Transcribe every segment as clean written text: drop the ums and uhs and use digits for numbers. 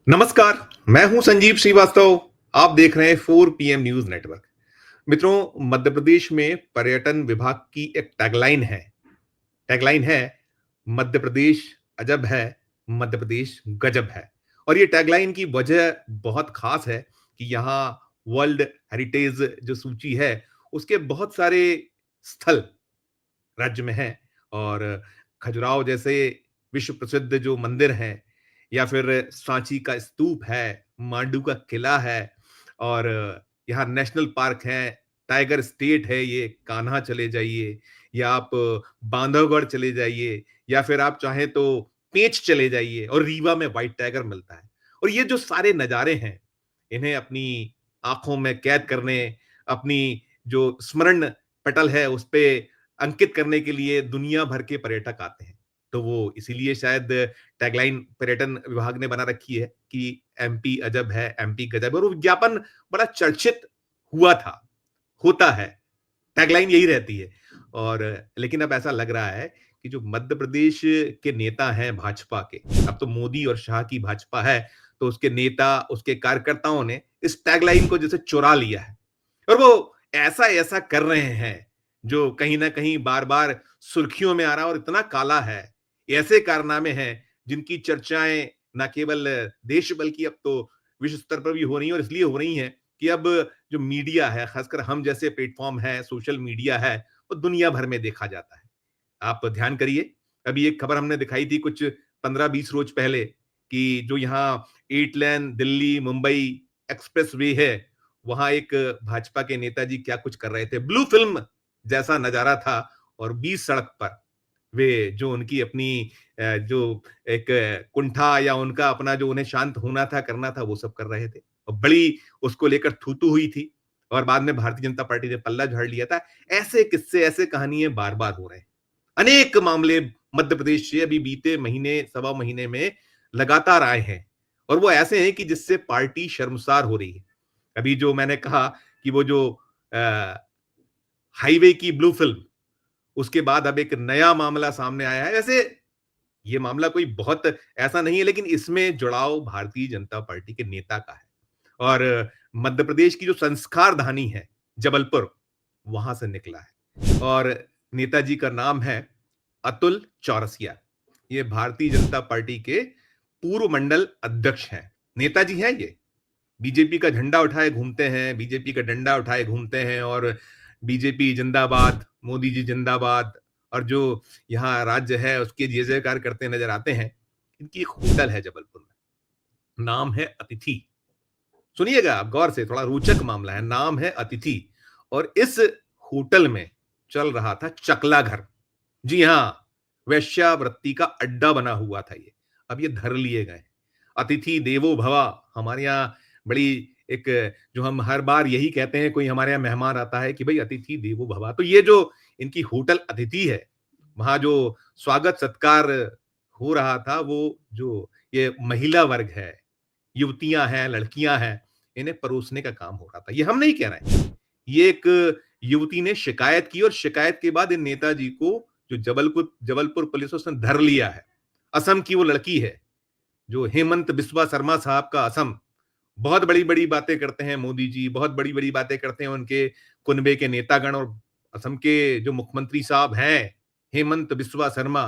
नमस्कार। मैं हूं संजीव श्रीवास्तव। आप देख रहे हैं 4 पीएम न्यूज नेटवर्क। मित्रों, मध्य प्रदेश में पर्यटन विभाग की एक टैगलाइन है मध्य प्रदेश अजब है, मध्य प्रदेश गजब है। और ये टैगलाइन की वजह बहुत खास है कि यहाँ वर्ल्ड हेरिटेज जो सूची है उसके बहुत सारे स्थल राज्य में हैं। और खजुराहो जैसे विश्व प्रसिद्ध जो मंदिर हैं, या फिर सांची का स्तूप है, मांडू का किला है, और यहाँ नेशनल पार्क है, टाइगर स्टेट है, ये कान्हा चले जाइए, या आप बांधवगढ़ चले जाइए, या फिर आप चाहें तो पेंच चले जाइए और रीवा में व्हाइट टाइगर मिलता है। और ये जो सारे नज़ारे हैं, इन्हें अपनी आंखों में कैद करने, अपनी जो स्मरण पटल है उस पे अंकित करने के लिए दुनिया भर के पर्यटक आते हैं। तो वो इसीलिए शायद टैगलाइन पर्यटन विभाग ने बना रखी है कि एमपी अजब है, एमपी गजब है। और वो विज्ञापन बड़ा चर्चित हुआ था, होता है, टैगलाइन यही रहती है। और लेकिन अब ऐसा लग रहा है कि जो मध्य प्रदेश के नेता हैं भाजपा के, अब तो मोदी और शाह की भाजपा है, तो उसके नेता, उसके कार्यकर्ताओं ने इस टैगलाइन को जैसे चुरा लिया है। और वो ऐसा-ऐसा कर रहे हैं, जो कहीं न कहीं बार-बार सुर्खियों में आ रहा है और इतना काला है। ऐसे कारनामे हैं, जिनकी चर्चाएँ ना केवल देश बल्कि अब तो विश्व स्तर पर भी हो रही हैं, और इसलिए हो रही हैं कि अब जो मीडिया है, खासकर हम जैसे प्लेटफ़ॉर्म हैं, सोशल मीडिया है, वो दुनिया भर में देखा जाता है। आप ध्यान करिए, अभी एक खबर हमने दिखाई थी कुछ 15-20 रोज पहले कि जो यहाँ 8 लेन दिल्ली-मुंबई एक्सप्रेसवे है, वहाँ एक भाजपा के नेताजी क्या कुछ कर रहे थे। ब्लू फ़िल्म जैसा नज़ारा था, और बीच सड़क पर वे जो उनकी अपनी जो एक कुंठा या उनका अपना जो उन्हें शांत होना था, करना था, वो सब कर रहे थे। और बड़ी उसको लेकर थू-थू हुई थी, और बाद में भारतीय जनता पार्टी ने पल्ला झाड़ लिया था। ऐसे किस्से, ऐसे कहानियाँ बार-बार हो रहे हैं। अनेक मामले मध्य प्रदेश से अभी बीते महीने, सवा महीने में लगातार आए हैं, और वो ऐसे हैं कि जिससे पार्टी शर्मसार हो रही है। अभी जो मैंने कहा कि वो जो अ, हाईवे की ब्लू फ़िल्म, उसके बाद अब एक नया मामला सामने आया है। वैसे ये मामला कोई बहुत ऐसा नहीं है, लेकिन इसमें जुड़ाव भारतीय जनता पार्टी के नेता का है। और मध्य प्रदेश की जो संस्कार धानी है, जबलपुर, वहां से निकला है। और नेताजी का नाम है अतुल चौरसिया। ये भारतीय जनता पार्टी के पूर्व मंडल अध्यक्ष हैं, नेताजी हैं ये। बीजेपी का झंडा उठाए घूमते हैं, बीजेपी का डंडा उठाए घूमते हैं, और बीजेपी जिंदाबाद, मोदी जी जिंदाबाद, और जो यहाँ राज्य है उसके जय जयकार करते नजर आते हैं। इनकी एक होटल है जबलपुर में, नाम है अतिथि। सुनिएगा आप गौर से, थोड़ा रोचक मामला है। नाम है अतिथि, और इस होटल में चल रहा था चकला घर। जी हाँ, वेश्यावृत्ति का अड्डा बना हुआ था ये। अब ये धर लिए गए। अतिथि देवो भव, हमारे यहाँ बड़ी एक, जो हम हर बार यही कहते हैं, कोई हमारे यहाँ मेहमान आता है कि भाई अतिथि देवो भव। तो ये जो इनकी होटल अतिथि है, वहाँ जो स्वागत सत्कार हो रहा था, वो जो ये महिला वर्ग है, युवतियाँ हैं, लड़कियाँ हैं, इन्हें परोसने का काम हो रहा था। ये हम नहीं कह रहे हैं। ये एक युवती ने शिकायत की, और शिकायत के बाद इन नेताजी को जो जबलपुर जबलपुर पुलिस उसने धर लिया है। असम की वो लड़की है, जो हेमंत बिस्वा शर्मा साहब का असम। बहुत बड़ी-बड़ी बातें करते हैं मोदी जी, बहुत बड़ी-बड़ी बातें करते हैं उनके कुनबे के नेतागण, और असम के जो मुख्यमंत्री साहब हैं, हेमंत बिस्वा शर्मा,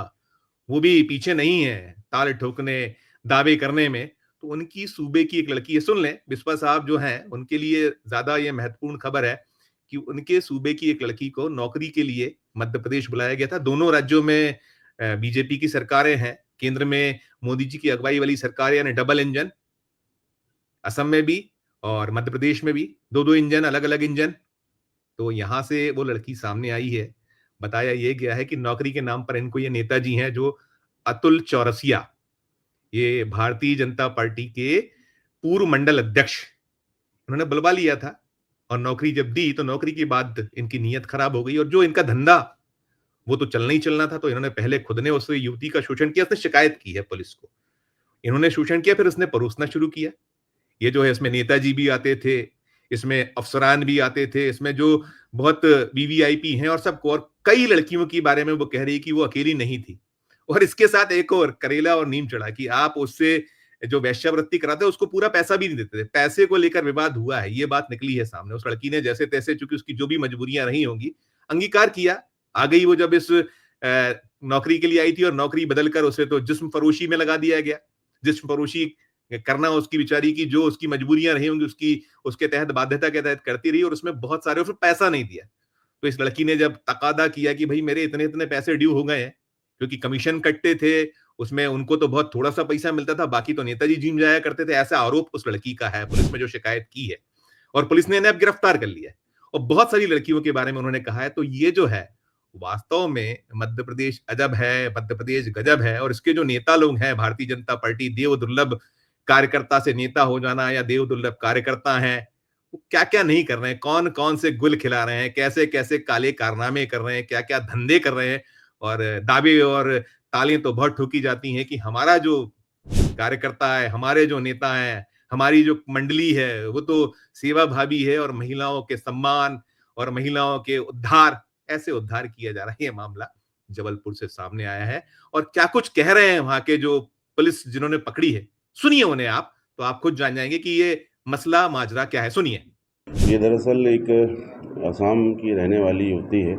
वो भी पीछे नहीं है ताल ठोकने, दावे करने में। तो उनकी सूबे की एक लड़की है, सुन लें, बिस्वा साहब जो हैं, उनके लिए ज़्यादा ये महत्वपूर्ण खबर है कि उनके सूबे की एक लड़की को नौकरी के लिए मध्य प्रदेश बुलाया गया था। दोनों राज्यों में बीजेपी की सरकारें हैं, केंद्र में मोदी जी की अगुवाई वाली सरकार, यानी डबल इंजन, असम में भी और मध्य प्रदेश में भी, 2-2 इंजन, अलग-अलग इंजन। तो यहाँ से वो लड़की सामने आई है। बताया ये गया है कि नौकरी के नाम पर इनको ये नेताजी हैं, जो अतुल चौरसिया, ये भारतीय जनता पार्टी के पूर्व मंडल अध्यक्ष, उन्होंने बुलवा लिया था। और नौकरी जब दी, तो नौकरी के बाद इनकी नीयत खराब हो गई, और जो इनका धंधा, वो तो चलना ही चलना था। तो इन्होंने पहले खुद ने उस युवती का शोषण किया, उसने शिकायत की है पुलिस को। इन्होंने शोषण किया, फिर उसने परोसना शुरू किया। ये जो है, इसमें नेताजी भी आते थे, इसमें अफसरान भी आते थे, इसमें जो बहुत वीवीआईपी हैं और सबको, और कई लड़कियों के बारे में वो कह रही कि वो अकेली नहीं थी। और इसके साथ एक और करेला और नीम चढ़ा कि आप उससे जो वेश्यावृत्ति कराते हैं उसको पूरा पैसा भी नहीं देते थे। पैसे को लेकर विवाद हुआ है, ये बात निकली है सामने। उस लड़की ने जैसे-तैसे चूँकि उसकी जो भी मजबूरियाँ रही होंगी, अंगीकार किया। आ गई वो जब इस नौकरी के लिए आई थी और नौकरी बदलकर उसे तो जिस्म फरोशी में लगा दिया गया। जिस्म फरोशी करना उसकी बेचारी की जो उसकी मजबूरियाँ रही होंगी उसकी उसके तहत बाध्यता के तहत करती रही और उसमें बहुत सारे उसने पैसा नहीं दिया। तो इस लड़की ने जब तकादा किया कि भई मेरे इतने-इतने पैसे ड्यू हो गए हैं, क्योंकि कमीशन कटते थे, उसमें उनको तो बहुत थोड़ा-सा पैसा मिलता था, बाकी तो नेताजी जिम जाया करते थे, ऐसा आरोप उस लड़की का है, पुलिस में जो शिकायत की है। और पुलिस ने इन्हें अब गिरफ्तार कर लिया है और बहुत सारी लड़कियों के बारे में उन्होंने कहा है। तो ये जो है, वास्तव में मध्य प्रदेश अजब है, मध्य प्रदेश गजब है और इसके जो नेता लोग हैं, भारतीय जनता पार्टी, देव दुर्लभ कार्यकर्ता से नेता हो जाना या देव दुर्लभ कार्यकर्ता हैं, वो क्या-क्या नहीं कर रहे हैं, कौन-कौन से गुल खिला रहे हैं, कैसे-कैसे काले कारनामे कर रहे हैं, क्या-क्या धंधे कर रहे हैं और दावे और तालियाँ तो बहुत ठोकी जाती हैं कि हमारा जो कार्यकर्ता है, हमारे जो नेता हैं, हमारी जो मंडली है, वो तो सेवा भावी है और महिलाओं के सम्मान और महिलाओं के उद्धार, ऐसे उद्धार किया जा रहा है। ये मामला जबलपुर से सामने आया है और क्या कुछ कह रहे हैं वहाँ के जो पुलिस जिन्होंने पकड़ी है, सुनिए उन्हें आप, तो आप खुद जान जाएँगे कि ये मसला माजरा क्या है, सुनिए। ये दरअसल एक असम की रहने वाली युवती है।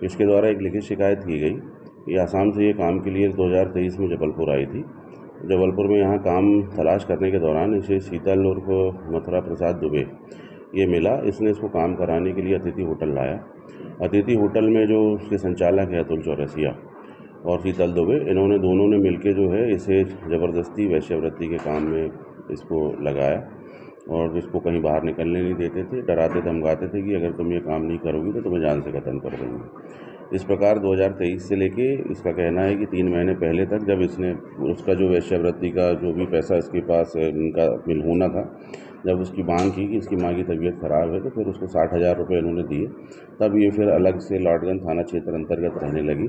इसके द्वारा एक लिखित शिकायत की गई। ये असम से ये काम के लिए 2023 में जबलपुर आई थी। जबलपुर में यहाँ काम तलाश करने के दौरान इसे शीतल उर्फ मथुरा प्रसाद दुबे ये मिला। इसने इसको काम कराने के लिए अतिथि होटल लाया। अतिथि होटल में जो उसके संचालक है अतुल चौरसिया और शीतल दुबे, इन्होंने दोनों ने मिलकर जो है इसे ज़बरदस्ती वेश्यावृत्ति के काम में इसको लगाया और इसको कहीं बाहर निकलने नहीं देते थे। डराते धमकाते थे कि अगर तुम ये काम नहीं करोगी तो तुम्हें जान से खत्म कर देंगे। इस प्रकार 2023 से लेके इसका कहना है कि 3 महीने पहले तक जब इसने उसका जो वेश्यावृत्ति का जो भी पैसा इसके पास इनका मिल होना था, जब उसकी मांग की कि इसकी माँ की तबीयत ख़राब है तो फिर उसको 60,000 रुपये इन्होंने दिए। तब ये फिर अलग से लॉर्डगंज थाना क्षेत्र अंतर्गत रहने लगी।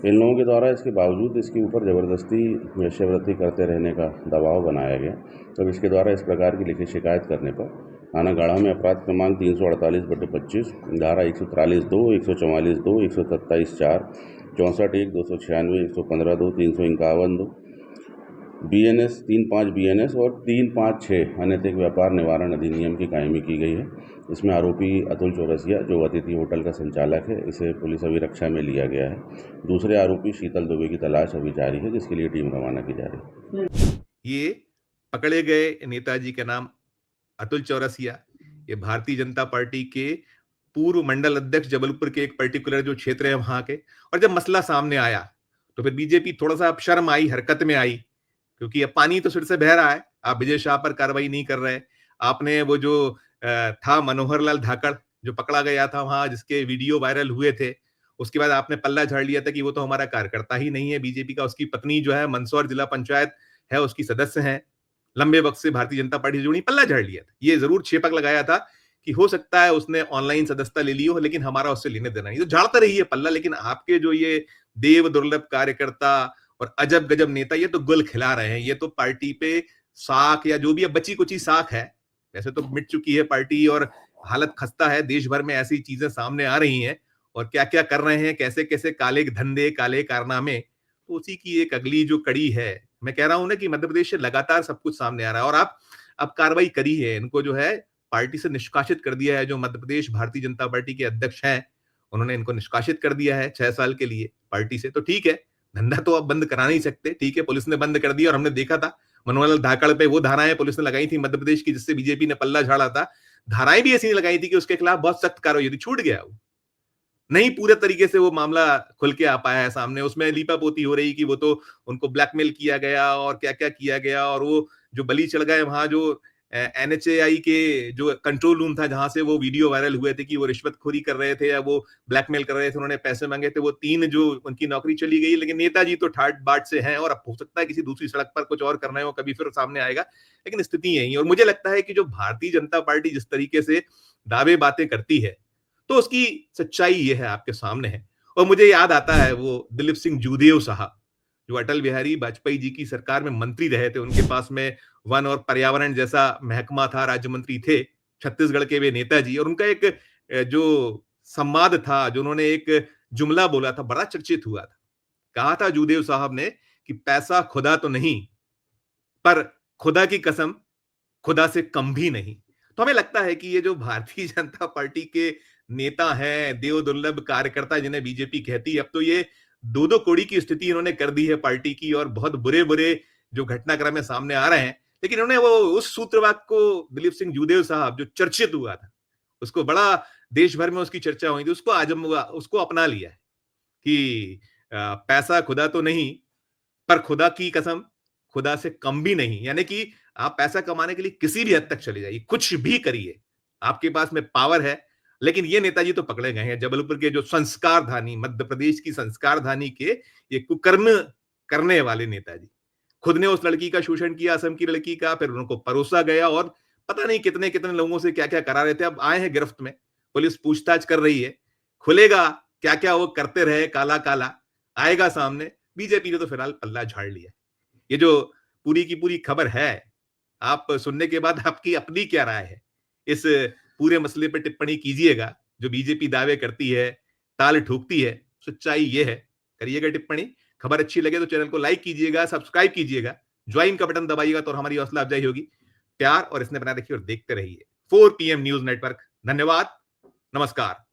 इन लोगों के द्वारा इसके बावजूद इसके ऊपर ज़बरदस्ती वेश्यावृत्ति करते रहने का दबाव बनाया गया। तब इसके द्वारा इस प्रकार की लिखित शिकायत करने पर थाना गाड़ा में अपराध क्रमांक 348/25, धारा 143(2), 144(2), 127(4), 64(1), 296, 115(2), 351(2), BNS 35 BNS और 356 अनैतिक व्यापार निवारण अधिनियम की कायमी की गई है। इसमें आरोपी अतुल चौरसिया जो अतिथि होटल का संचालक है, इसे पुलिस अभिरक्षा में लिया गया है। दूसरे आरोपी शीतल दुबे की तलाश अभी जारी है, जिसके लिए टीम रवाना की जा रही है। ये पकड़े गए नेताजी का नाम अतुल चौरसिया, ये भारतीय जनता पार्टी के पूर्व मंडल अध्यक्ष जबलपुर के एक पर्टिकुलर जो क्षेत्र है वहां के। और जब मसला सामने आया तो फिर बीजेपी थोड़ा सा अब शर्म आई, हरकत में आई, क्योंकि अब पानी तो सिर से बह रहा है। आप विजय शाह पर कार्रवाई नहीं कर रहे। आपने वो जो था मनोहर लाल धाकड़ जो पकड़ा गया था वहां, जिसके वीडियो वायरल हुए थे, उसके बाद आपने पल्ला झाड़ लिया था कि वो तो हमारा कार्यकर्ता ही नहीं है बीजेपी का। उसकी पत्नी जो है मंदसौर जिला पंचायत है, उसकी सदस्य है, लंबे वक्त से भारतीय जनता पार्टी से जुड़ी, पल्ला झाड़ लिया था। ये जरूर छेपक लगाया था कि हो सकता है उसने ऑनलाइन सदस्यता ले ली हो, लेकिन हमारा उससे लेने देना नहीं। तो झाड़ता रही है पल्ला, लेकिन आपके जो ये देव दुर्लभ कार्यकर्ता और अजब गजब नेता, ये तो गुल खिला रहे हैं। ये तो पार्टी पे साख या जो भी अब बची कुची साख है, वैसे तो मिट चुकी है पार्टी और हालत खस्ता है। देश भर में ऐसी चीजें सामने आ रही हैं और क्या क्या कर रहे हैं, कैसे कैसे काले धंधे, काले कारनामे, तो उसी की एक अगली जो कड़ी है। मैं कह रहा हूं ना कि मध्य प्रदेश से लगातार सब कुछ सामने आ रहा है और आप अब कार्रवाई करी है, इनको जो है पार्टी से निष्कासित कर दिया है। जो मध्य प्रदेश भारतीय जनता पार्टी के अध्यक्ष हैं, उन्होंने इनको निष्कासित कर दिया है 6 साल के लिए पार्टी से। तो ठीक है, धंधा तो आप बंद करा नहीं सकते, ठीक है, पुलिस ने बंद कर दिया और हमने देखा था मनोहर धाकड़ पे वो धाराएं पुलिस ने लगाई थी मध्य प्रदेश की, जिससे बीजेपी ने पल्ला झाड़ा था। धाराएं भी ऐसी नहीं लगाई थी कि उसके खिलाफ बहुत सख्त कार्रवाई होती, छूट गया वो। नहीं पूरे तरीके से वो मामला खुल के आ पाया है सामने। उसमें लीपापोती हो रही कि वो तो उनको ब्लैकमेल किया गया और क्या-क्या किया गया और वो जो बलि चढ़ गए वहां जो एनएचएआई के जो कंट्रोल रूम था जहां से वो वीडियो वायरल हुए थे कि वो रिश्वतखोरी कर रहे थे या वो ब्लैकमेल कर रहे थे, उन्होंने पैसे मांगे थे, वो 3 जो उनकी नौकरी चली गई। लेकिन नेताजी तो ठाट बाट से हैं और अब हो सकता है किसी दूसरी सड़क पर कुछ और करना है, वो कभी फिर सामने आएगा। लेकिन स्थिति यही है और मुझे लगता है कि जो भारतीय जनता पार्टी जिस तरीके से दावे बातें करती है, तो उसकी सच्चाई ये है, आपके सामने है। और मुझे याद आता है वो दिलीप सिंह जूदेव साहब, जो अटल बिहारी वाजपेयी जी की सरकार में मंत्री रहे थे। उनके पास में वन और पर्यावरण जैसा महकमा था, राज्य मंत्री थे, छत्तीसगढ़ के वे नेताजी। और उनका एक जो संवाद था, जो उन्होंने एक जुमला बोला था, बड़ा चर्चित हुआ था। कहा था जूदेव साहब ने कि पैसा खुदा तो नहीं, पर खुदा की कसम, खुदा से कम भी नहीं। तो हमें लगता है कि ये जो भारतीय जनता पार्टी के नेता हैं, देवदुर्लभ कार्यकर्ता जिन्हें बीजेपी कहती है, अब तो ये दो-दो कोड़ी की स्थिति इन्होंने कर दी है पार्टी की और बहुत बुरे-बुरे जो घटनाक्रम है सामने आ रहे हैं। लेकिन इन्होंने वो उस सूत्रवाक को दिलीप सिंह जूदेव साहब जो चर्चित हुआ था, उसको बड़ा देश भर में उसकी चर्चा हुई थी, उसको अपना लिया है कि पैसा खुदा तो नहीं, पर खुदा की कसम, खुदा से कम भी नहीं। यानी कि आप पैसा कमाने के लिए किसी भी हद तक चले जाइए, कुछ भी करिए। आपके पास में पावर है, लेकिन ये नेताजी तो पकड़े गए हैं। जबलपुर के जो संस्कार धानी, मध्य प्रदेश की संस्कार धानी के ये कुकर्म करने वाले नेताजी। खुद ने उस लड़की का शोषण किया, असम की लड़की का, फिर उनको परोसा गया और पता नहीं कितने-कितने लोगों से क्या-क्या करा रहे थे। अब आए हैं गिरफ्त में, पुलिस पूछताछ कर रही है। खुलेगा क्या-क्या वो करते रहे काला-काला, आएगा सामने। बीजेपी ने तो फिलहाल पल्ला झाड़ लिया। ये जो पूरी की पूरी खबर है, आप सुनने के बाद आपकी अपनी क्या राय है? इस पूरे मसले पे टिप्पणी कीजिएगा, जो बीजेपी दावे करती है, ताल ठोकती है, सच्चाई ये है। करिएगा टिप्पणी, खबर अच्छी लगे तो चैनल को लाइक कीजिएगा, सब्सक्राइब कीजिएगा, ज्वाइन का बटन दबाइएगा तो हमारी हौसला अफ़ज़ाई होगी। प्यार और स्नेह बनाए रखिए और देखते रहिए 4 पीएम न्यूज़ नेटवर्क। धन्यवाद, नमस्कार।